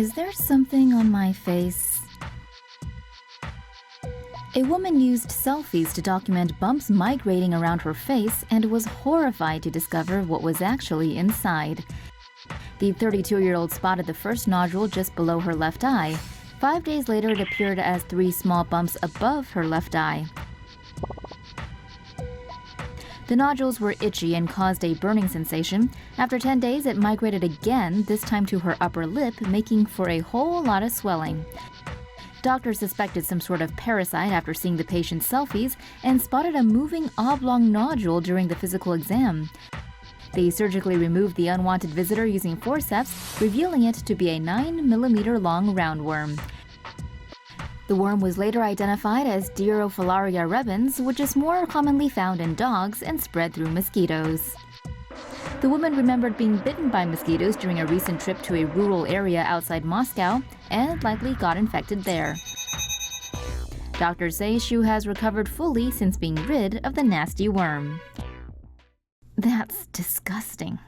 Is there something on my face? A woman used selfies to document bumps migrating around her face and was horrified to discover what was actually inside. The 32-year-old spotted the first nodule just below her left eye. 5 days later, it appeared as 3 small bumps above her left eye. The nodules were itchy and caused a burning sensation. After 10 days, it migrated again, this time to her upper lip, making for a whole lot of swelling. Doctors suspected some sort of parasite after seeing the patient's selfies and spotted a moving oblong nodule during the physical exam. They surgically removed the unwanted visitor using forceps, revealing it to be a 9-millimeter long roundworm. The worm was later identified as Dirofilaria rebens, which is more commonly found in dogs and spread through mosquitoes. The woman remembered being bitten by mosquitoes during a recent trip to a rural area outside Moscow and likely got infected there. Doctors say she has recovered fully since being rid of the nasty worm. That's disgusting.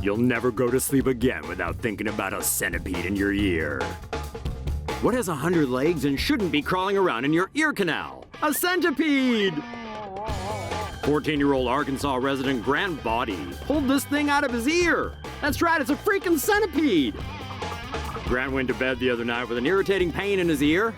You'll never go to sleep again without thinking about a centipede in your ear. What has 100 legs and shouldn't be crawling around in your ear canal? A centipede! 14-year-old Arkansas resident Grant Body pulled this thing out of his ear. That's right, it's a freaking centipede. Grant went to bed the other night with an irritating pain in his ear.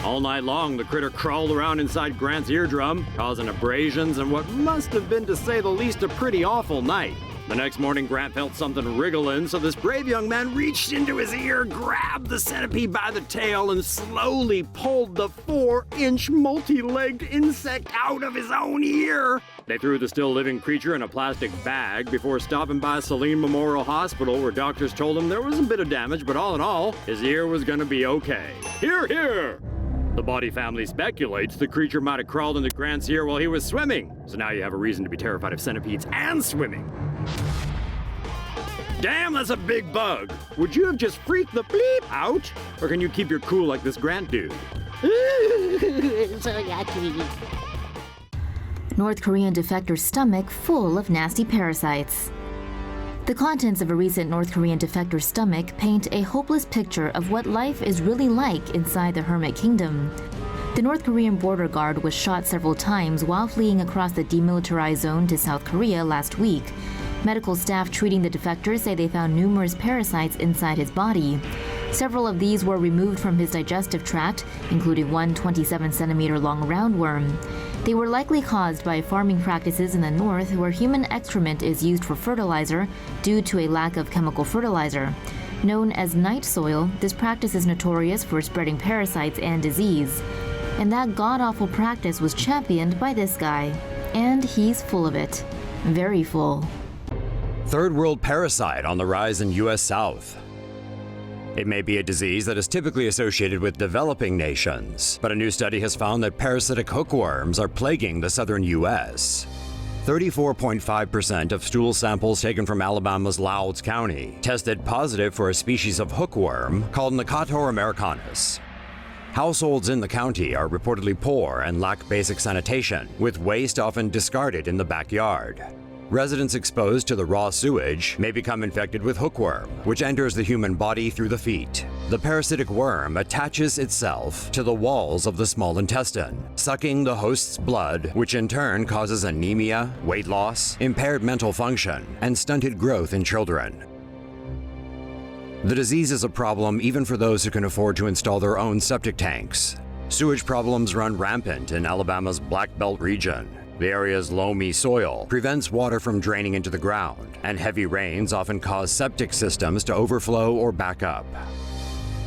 All night long, the critter crawled around inside Grant's eardrum, causing abrasions and what must have been, to say the least, a pretty awful night. The next morning, Grant felt something wriggling, so this brave young man reached into his ear, grabbed the centipede by the tail, and slowly pulled the 4-inch multi-legged insect out of his own ear. They threw the still living creature in a plastic bag before stopping by Saline Memorial Hospital, where doctors told him there was a bit of damage, but all in all, his ear was gonna be okay. Hear, hear! The Body family speculates the creature might have crawled into Grant's ear while he was swimming. So now you have a reason to be terrified of centipedes and swimming. Damn, that's a big bug. Would you have just freaked the bleep out? Or can you keep your cool like this Grant dude? So yucky. North Korean defector's stomach full of nasty parasites. The contents of a recent North Korean defector's stomach paint a hopeless picture of what life is really like inside the Hermit Kingdom. The North Korean border guard was shot several times while fleeing across the demilitarized zone to South Korea last week. Medical staff treating the defector say they found numerous parasites inside his body. Several of these were removed from his digestive tract, including one 27-centimeter long roundworm. They were likely caused by farming practices in the north where human excrement is used for fertilizer due to a lack of chemical fertilizer. Known as night soil, this practice is notorious for spreading parasites and disease. And that god-awful practice was championed by this guy. And he's full of it. Very full. Third world parasite on the rise in U.S. South. It may be a disease that is typically associated with developing nations, but a new study has found that parasitic hookworms are plaguing the southern U.S. 34.5% of stool samples taken from Alabama's Louds County tested positive for a species of hookworm called Necator americanus. Households in the county are reportedly poor and lack basic sanitation, with waste often discarded in the backyard. Residents exposed to the raw sewage may become infected with hookworm, which enters the human body through the feet. The parasitic worm attaches itself to the walls of the small intestine, sucking the host's blood, which in turn causes anemia, weight loss, impaired mental function, and stunted growth in children. The disease is a problem even for those who can afford to install their own septic tanks. Sewage problems run rampant in Alabama's Black Belt region. The area's loamy soil prevents water from draining into the ground, and heavy rains often cause septic systems to overflow or back up.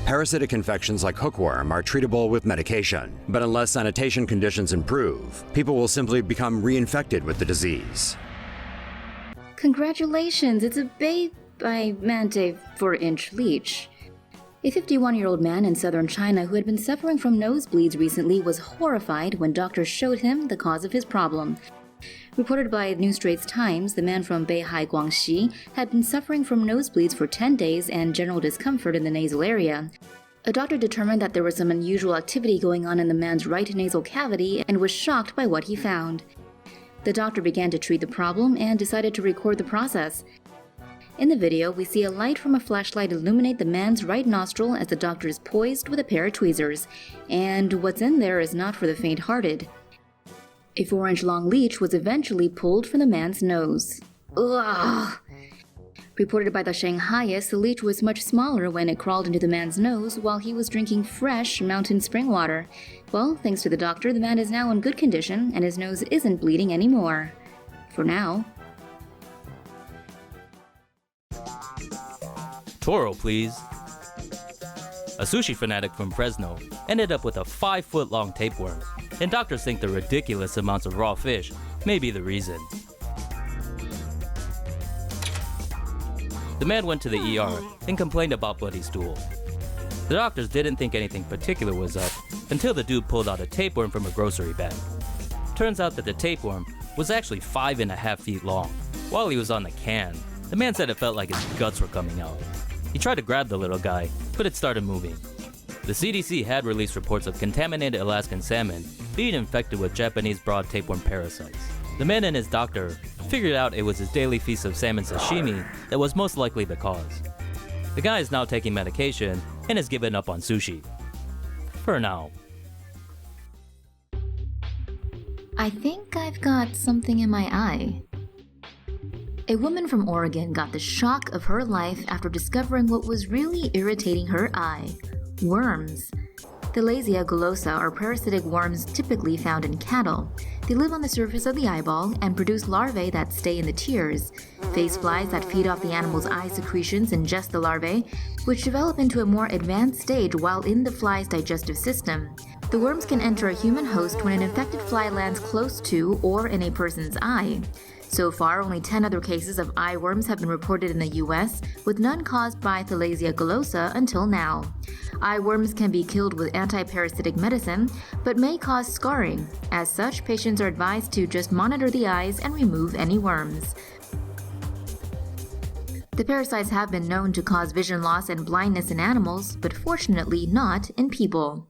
Parasitic infections like hookworm are treatable with medication, but unless sanitation conditions improve, people will simply become reinfected with the disease. Congratulations, it's a I meant a 4-inch leech. A 51-year-old man in southern China who had been suffering from nosebleeds recently was horrified when doctors showed him the cause of his problem. Reported by New Straits Times, the man from Beihai, Guangxi, had been suffering from nosebleeds for 10 days and general discomfort in the nasal area. A doctor determined that there was some unusual activity going on in the man's right nasal cavity and was shocked by what he found. The doctor began to treat the problem and decided to record the process. In the video, we see a light from a flashlight illuminate the man's right nostril as the doctor is poised with a pair of tweezers. And what's in there is not for the faint-hearted. A 4-inch-long leech was eventually pulled from the man's nose. Ugh! Reported by the Shanghaiist, the leech was much smaller when it crawled into the man's nose while he was drinking fresh mountain spring water. Well, thanks to the doctor, the man is now in good condition and his nose isn't bleeding anymore. For now. Toro, please. A sushi fanatic from Fresno ended up with a 5-foot-long tapeworm, and doctors think the ridiculous amounts of raw fish may be the reason. The man went to the ER and complained about bloody stool. The doctors didn't think anything particular was up until the dude pulled out a tapeworm from a grocery bag. Turns out that the tapeworm was actually 5.5 feet long. While he was on the can, the man said it felt like his guts were coming out. He tried to grab the little guy, but it started moving. The CDC had released reports of contaminated Alaskan salmon being infected with Japanese broad tapeworm parasites. The man and his doctor figured out it was his daily feast of salmon sashimi that was most likely the cause. The guy is now taking medication and has given up on sushi. For now. I think I've got something in my eye. A woman from Oregon got the shock of her life after discovering what was really irritating her eye: worms. Thalasia gullosa are parasitic worms typically found in cattle. They live on the surface of the eyeball and produce larvae that stay in the tears. Phase flies that feed off the animal's eye secretions ingest the larvae, which develop into a more advanced stage while in the fly's digestive system. The worms can enter a human host when an infected fly lands close to or in a person's eye. So far, only 10 other cases of eye worms have been reported in the US, with none caused by Thalasia gullosa until now. Eye worms can be killed with anti-parasitic medicine, but may cause scarring. As such, patients are advised to just monitor the eyes and remove any worms. The parasites have been known to cause vision loss and blindness in animals, but fortunately not in people.